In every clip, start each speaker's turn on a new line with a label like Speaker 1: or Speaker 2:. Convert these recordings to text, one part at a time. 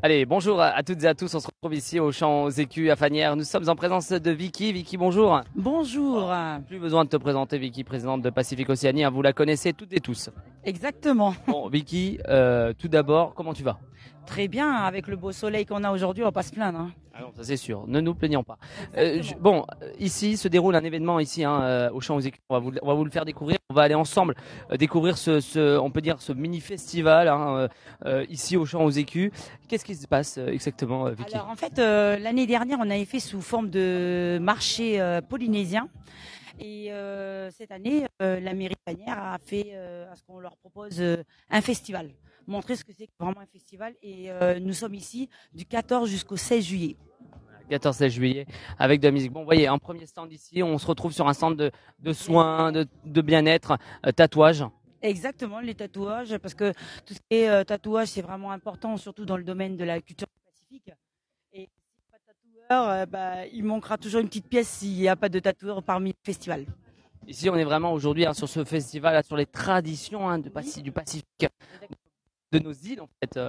Speaker 1: Allez, bonjour à toutes et à tous. On se retrouve ici au Champ aux Écus à Fagnières. Nous sommes en présence de Vicky. Vicky, bonjour.
Speaker 2: Bonjour.
Speaker 1: Plus besoin de te présenter, Vicky, présidente de Pacific Océanie. Vous la connaissez toutes et tous.
Speaker 2: Exactement.
Speaker 1: Bon, Vicky, tout d'abord, comment tu vas?
Speaker 2: Très bien, avec le beau soleil qu'on a aujourd'hui, on va pas se plaindre, hein.
Speaker 1: Ah non, ça c'est sûr. Ne nous plaignons pas.
Speaker 2: Exactement.
Speaker 1: Ici se déroule un événement ici au Champ aux Écus. On va vous le faire découvrir. On va aller ensemble découvrir on peut dire ce mini festival ici au Champ aux Écus. Qu'est-ce qui se passe exactement, Vicky?
Speaker 2: Alors en fait, l'année dernière, on avait fait sous forme de marché polynésien. Et cette année, la mairie de Fagnières a fait à ce qu'on leur propose un festival. Montrer ce que c'est vraiment un festival. Et nous sommes ici du 14 jusqu'au 16 juillet.
Speaker 1: 14-16 juillet avec de la musique. Bon, vous voyez, un premier stand ici, on se retrouve sur un stand de soins, de bien-être, tatouage.
Speaker 2: Exactement, les tatouages, parce que tout ce qui est tatouage, c'est vraiment important, surtout dans le domaine de la culture pacifique. Et s'il n'y a pas de tatoueur, il manquera toujours une petite pièce s'il n'y a pas de tatoueur parmi le festival.
Speaker 1: Ici, on est vraiment aujourd'hui sur ce festival, sur les traditions du Pacifique, de nos îles en fait,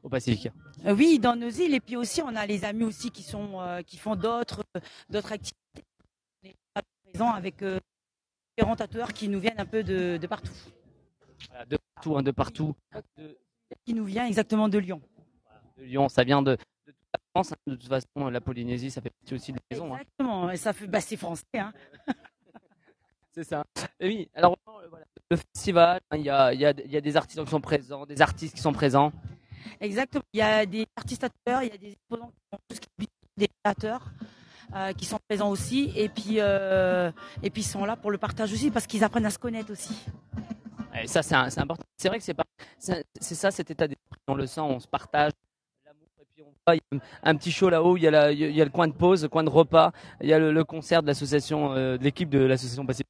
Speaker 1: au Pacifique.
Speaker 2: Oui, dans nos îles, et puis aussi, on a les amis aussi qui font d'autres activités. On est présents avec différents tatoueurs qui nous viennent un peu de partout.
Speaker 1: Voilà, de partout, de partout.
Speaker 2: Qui nous vient exactement de Lyon.
Speaker 1: De Lyon, ça vient de toute la France. De toute façon, la Polynésie, ça fait partie aussi de la maison.
Speaker 2: Exactement, et ça fait, c'est français, hein.
Speaker 1: C'est ça. Et oui, alors voilà, le festival, il y a des artistes qui sont présents, des artistes qui sont présents.
Speaker 2: Exactement. Il y a des artistes tatoueurs, il y a des exposants qui font tout ce qui est des tatoueurs qui sont présents aussi, et puis ils sont là pour le partage aussi parce qu'ils apprennent à se connaître aussi.
Speaker 1: Et ça, c'est important. C'est vrai que c'est ça cet état d'esprit. On le sent, on se partage l'amour. Et puis on voit, il y a un petit show là-haut. Il y a le coin de pause, le coin de repas. Il y a le concert de l'association, de l'équipe de l'association Pacifique.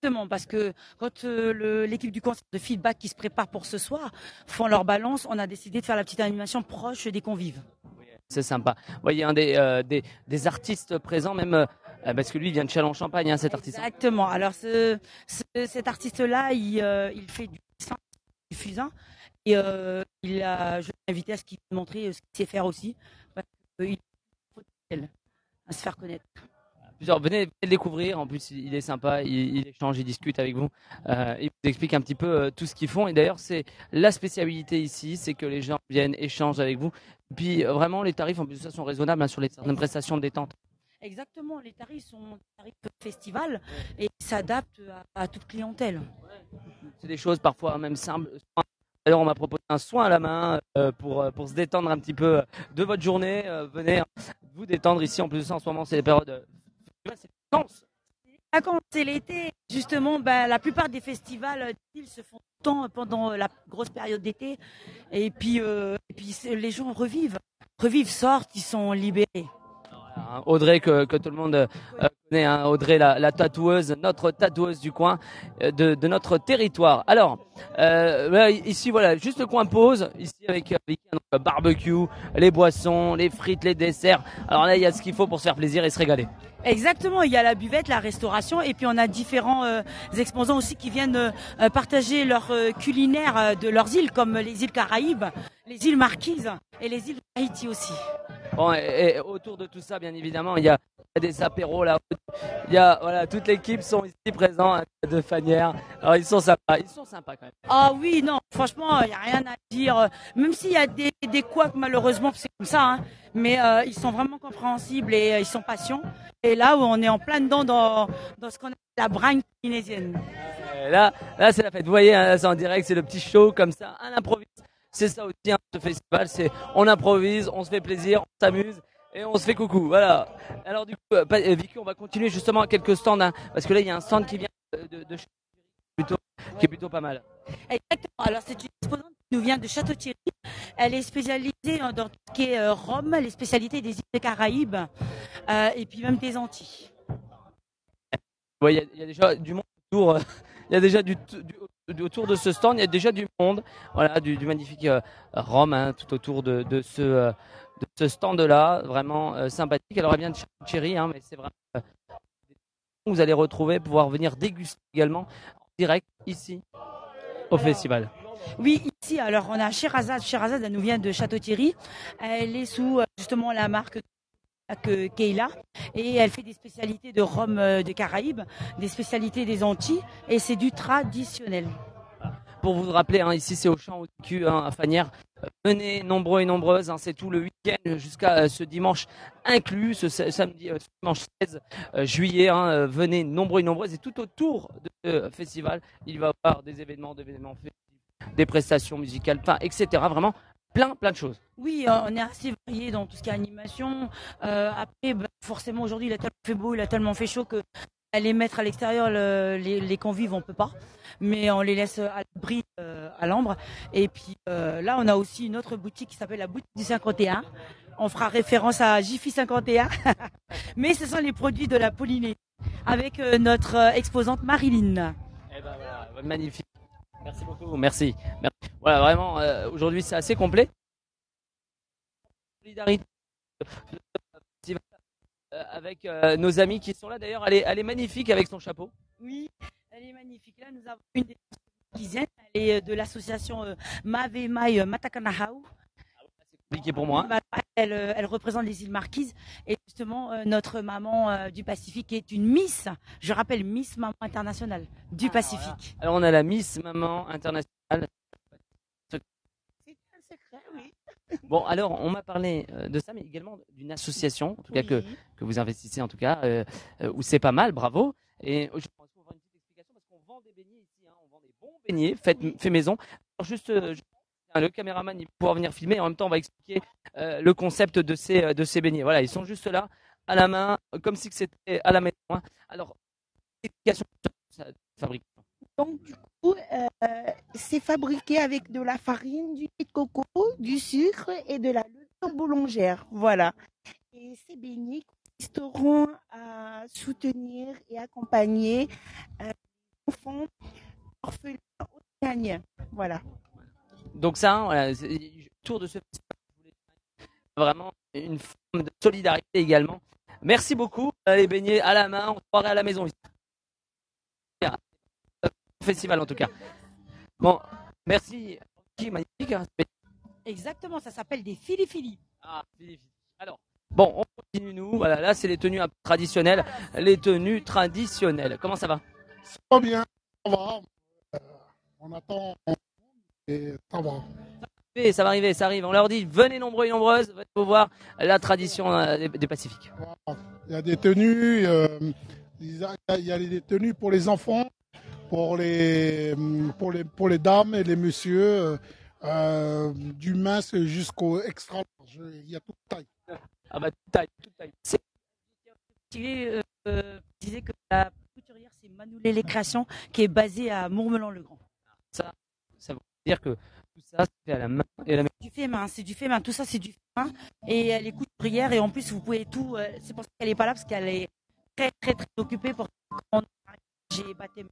Speaker 2: Exactement, parce que quand l'équipe du concert de feedback qui se prépare pour ce soir font leur balance, on a décidé de faire la petite animation proche des convives.
Speaker 1: Oui, c'est sympa. Vous voyez, des artistes présents, même parce que lui, il vient de Châlons-Champagne, cet artiste.
Speaker 2: Exactement. Alors cet artiste-là, il fait du dessin, du fusain, et je l'ai invité à ce qu'il montre ce qu'il sait faire aussi, parce qu'il est à se faire connaître.
Speaker 1: Venez le découvrir. En plus, il est sympa, il échange, il discute avec vous. Il vous explique un petit peu tout ce qu'ils font. Et d'ailleurs, c'est la spécialité ici, c'est que les gens viennent, échangent avec vous. Et puis, vraiment, les tarifs en plus de ça sont raisonnables sur certaines prestations de détente.
Speaker 2: Exactement, les tarifs sont des tarifs festival et ils s'adaptent à toute clientèle.
Speaker 1: C'est des choses parfois même simples. D'ailleurs, on m'a proposé un soin à la main pour se détendre un petit peu de votre journée. Venez vous détendre ici. En plus de ça, en ce moment, c'est les périodes. C'est les vacances.
Speaker 2: Quand c'est l'été, justement, la plupart des festivals ils se font tout le temps pendant la grosse période d'été. Et puis les gens revivent, sortent, ils sont libérés.
Speaker 1: Audrey que tout le monde connaît, hein, Audrey la tatoueuse, notre tatoueuse du coin, de notre territoire. Alors, ici voilà, juste le coin pause, ici avec un barbecue, les boissons, les frites, les desserts. Alors là, il y a ce qu'il faut pour se faire plaisir et se régaler.
Speaker 2: Exactement, il y a la buvette, la restauration, et puis on a différents exposants aussi qui viennent partager leur culinaire de leurs îles, comme les îles Caraïbes, les îles Marquises et les îles Tahiti aussi.
Speaker 1: Bon, et autour de tout ça, bien évidemment, il y a des apéros là. Il y a voilà, toute l'équipe sont ici présents de Fagnières. Alors ils sont sympas quand même.
Speaker 2: Ah oui, non, franchement, il n'y a rien à dire. Même s'il y a des couacs, malheureusement, c'est comme ça, hein, mais ils sont vraiment compréhensibles et ils sont patients. Et là où on est en plein dedans dans ce qu'on appelle la bragne polynésienne.
Speaker 1: Là c'est la fête. Vous voyez, hein, c'est en direct, c'est le petit show comme ça, à l'improviste. C'est ça aussi, hein, ce festival, c'est on improvise, on se fait plaisir, on s'amuse et on se fait coucou. Voilà. Alors du coup, Vicky, on va continuer justement à quelques stands, hein, parce que là il y a un stand qui vient de qui est plutôt pas mal.
Speaker 2: Exactement. Alors c'est une exposante qui nous vient de Château-Thierry. Elle est spécialisée dans tout ce qui est Rome, les spécialités des îles des Caraïbes et puis même des Antilles.
Speaker 1: Ouais, il y a déjà du monde autour. Il y a déjà autour de ce stand, il y a déjà du monde. Voilà, du magnifique Rome, hein, tout autour de ce stand-là, vraiment sympathique. Alors, elle vient de Cherry, hein, mais c'est vraiment. Vous allez retrouver, pouvoir venir déguster également en direct ici au festival.
Speaker 2: Oui, ici aussi. Alors, on a Sherazade. Sherazade, elle nous vient de Château-Thierry. Elle est sous justement la marque Keila et elle fait des spécialités de rhum des Caraïbes, des spécialités des Antilles et c'est du traditionnel.
Speaker 1: Pour vous rappeler, hein, ici c'est au champ au cul hein, à Fanières. Venez nombreux et nombreuses, hein, c'est tout le week-end jusqu'à ce dimanche inclus, samedi, ce dimanche 16 juillet. Hein, venez nombreux et nombreuses et tout autour de ce festival, il va y avoir des événements festifs, des prestations musicales, enfin, etc. Vraiment plein de choses.
Speaker 2: Oui, on est assez varié dans tout ce qui est animation. Après, forcément aujourd'hui il a tellement fait beau, il a tellement fait chaud que les mettre à l'extérieur, les convives, on peut pas, mais on les laisse à l'abri à l'ambre. Et puis là, on a aussi une autre boutique qui s'appelle la boutique du 51. On fera référence à Jiffy 51, mais ce sont les produits de la Polynésie avec notre exposante Marilyn.
Speaker 1: Eh ben voilà, magnifique. Merci beaucoup, merci. Voilà, vraiment, aujourd'hui c'est assez complet. Solidarité avec nos amis qui sont là. D'ailleurs, elle est magnifique avec son chapeau.
Speaker 2: Oui, elle est magnifique. Là, nous avons une des qui elle est de l'association Mave Mai Matakanahau.
Speaker 1: C'est compliqué pour moi.
Speaker 2: Elle représente les îles Marquises et justement notre maman du Pacifique est une Miss, je rappelle Miss Maman Internationale du Pacifique.
Speaker 1: Voilà. Alors on a la Miss Maman Internationale.
Speaker 3: C'est un secret, oui.
Speaker 1: Bon, alors on m'a parlé de ça, mais également d'une association, en tout cas que vous investissez en tout cas, où c'est pas mal, bravo. Et je pense qu'on va avoir une petite explication parce qu'on vend des beignets ici, hein, on vend des bons beignets fait maison. Alors juste le caméraman il va pouvoir venir filmer. En même temps, on va expliquer le concept de ces beignets. Voilà, ils sont juste là, à la main, comme si c'était à la maison. Hein. Alors, explication de fabrication.
Speaker 3: Donc, du coup, c'est fabriqué avec de la farine, du lait de coco, du sucre et de la levure boulangère. Voilà. Et ces beignets consisteront à soutenir et accompagner les enfants orphelins océaniens. Voilà.
Speaker 1: Donc ça, voilà, autour de ce festival, je voulais vraiment une forme de solidarité également. Merci beaucoup, les beignets à la main, on se croirait à la maison ici. Festival en tout cas. Bon, merci. Magnifique. Hein.
Speaker 2: Exactement, ça s'appelle des fili-fili.
Speaker 1: Ah, alors, bon, on continue nous. Voilà, là c'est les tenues traditionnelles. Les tenues traditionnelles. Comment ça va?
Speaker 4: Ça va bien, ça va. On attend et ça va.
Speaker 1: Ça va arriver, ça arrive. On leur dit venez nombreux et nombreuses, venez vous voir la tradition des Pacifiques.
Speaker 4: Voilà. Il y a des tenues, il y a des tenues pour les enfants, pour les dames et les messieurs, du mince jusqu'au extra large. Il y a toute taille.
Speaker 1: Ah bah toute taille.
Speaker 2: Je disais que la couturière c'est Manoulé les Créations qui est basée à Mourmelan-le-Grand.
Speaker 1: Ça veut dire que tout ça c'est fait à la main et à la main.
Speaker 2: C'est du fait main, tout ça c'est du fait main et elle est couturière et en plus vous pouvez tout, c'est pour ça qu'elle est pas là parce qu'elle est très occupée pour j'ai baptême.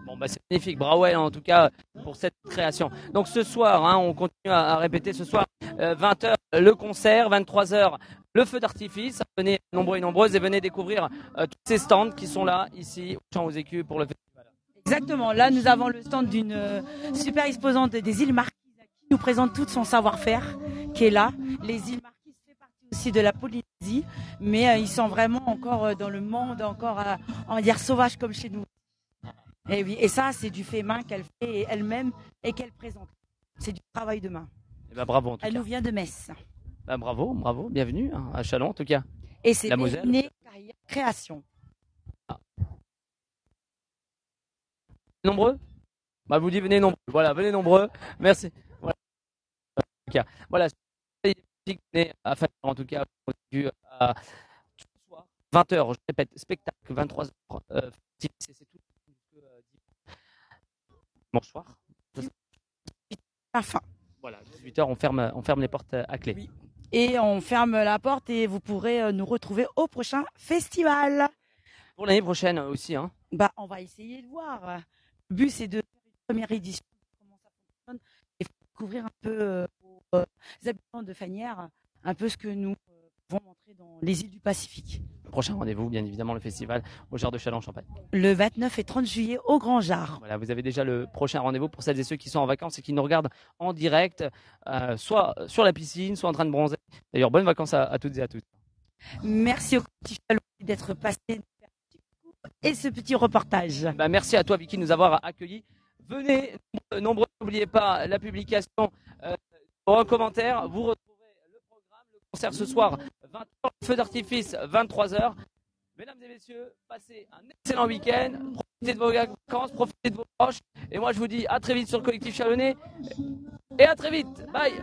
Speaker 1: Bon bah c'est magnifique, bravo elle en tout cas pour cette création. Donc ce soir, hein, on continue à répéter ce soir, 20h le concert, 23h le feu d'artifice. Venez nombreux et nombreuses et venez découvrir tous ces stands qui sont là ici au Champ aux Écus pour le festival.
Speaker 2: Exactement, là nous avons le stand d'une super exposante des îles Marquises qui nous présente tout son savoir-faire qui est là. Les îles Marquises fait partie aussi de la Polynésie, mais ils sont vraiment encore dans le monde, encore on va dire sauvage comme chez nous. Et oui, et ça c'est du fait main qu'elle fait elle-même et qu'elle présente. C'est du travail de main.
Speaker 1: Et bah, bravo en tout
Speaker 2: Elle
Speaker 1: cas.
Speaker 2: nous vient de Metz.
Speaker 1: Bah, bravo, bienvenue hein, à Châlons en tout cas.
Speaker 2: Et c'est
Speaker 1: la Moselle.
Speaker 2: Né Création.
Speaker 1: Ah. Nombreux? Bah vous dites venez nombreux. Voilà, venez nombreux. Merci. Voilà. Venez à faire en tout cas à ce soir 20h, je répète, spectacle 23h. C'est tout. Bonsoir.
Speaker 2: Enfin.
Speaker 1: Voilà, 18h, on ferme les portes à clé.
Speaker 2: Oui. Et on ferme la porte et vous pourrez nous retrouver au prochain festival.
Speaker 1: Pour l'année prochaine aussi, hein.
Speaker 2: Bah, on va essayer de voir. Le but, c'est de faire une première édition, comment ça fonctionne, et découvrir un peu aux habitants de Fanières, un peu ce que nous pouvons montrer dans les îles du Pacifique.
Speaker 1: prochain rendez-vous, bien évidemment, le festival au Jard de Châlons en Champagne.
Speaker 2: Le 29 et 30 juillet au Grand Jard.
Speaker 1: Voilà, vous avez déjà le prochain rendez-vous pour celles et ceux qui sont en vacances et qui nous regardent en direct, soit sur la piscine, soit en train de bronzer. D'ailleurs, bonnes vacances à toutes et à tous.
Speaker 2: Merci au collectif Châlons d'être passé et ce petit reportage.
Speaker 1: Bah, merci à toi, Vicky, de nous avoir accueillis. Venez, nombreux, n'oubliez pas la publication en commentaire. Vous retrouverez le programme, le concert ce soir, 20h, feu d'artifice, 23h. Mesdames et messieurs, passez un excellent week-end. Profitez de vos vacances, profitez de vos proches. Et moi, je vous dis à très vite sur le collectif Chalonnais. Et à très vite. Bye.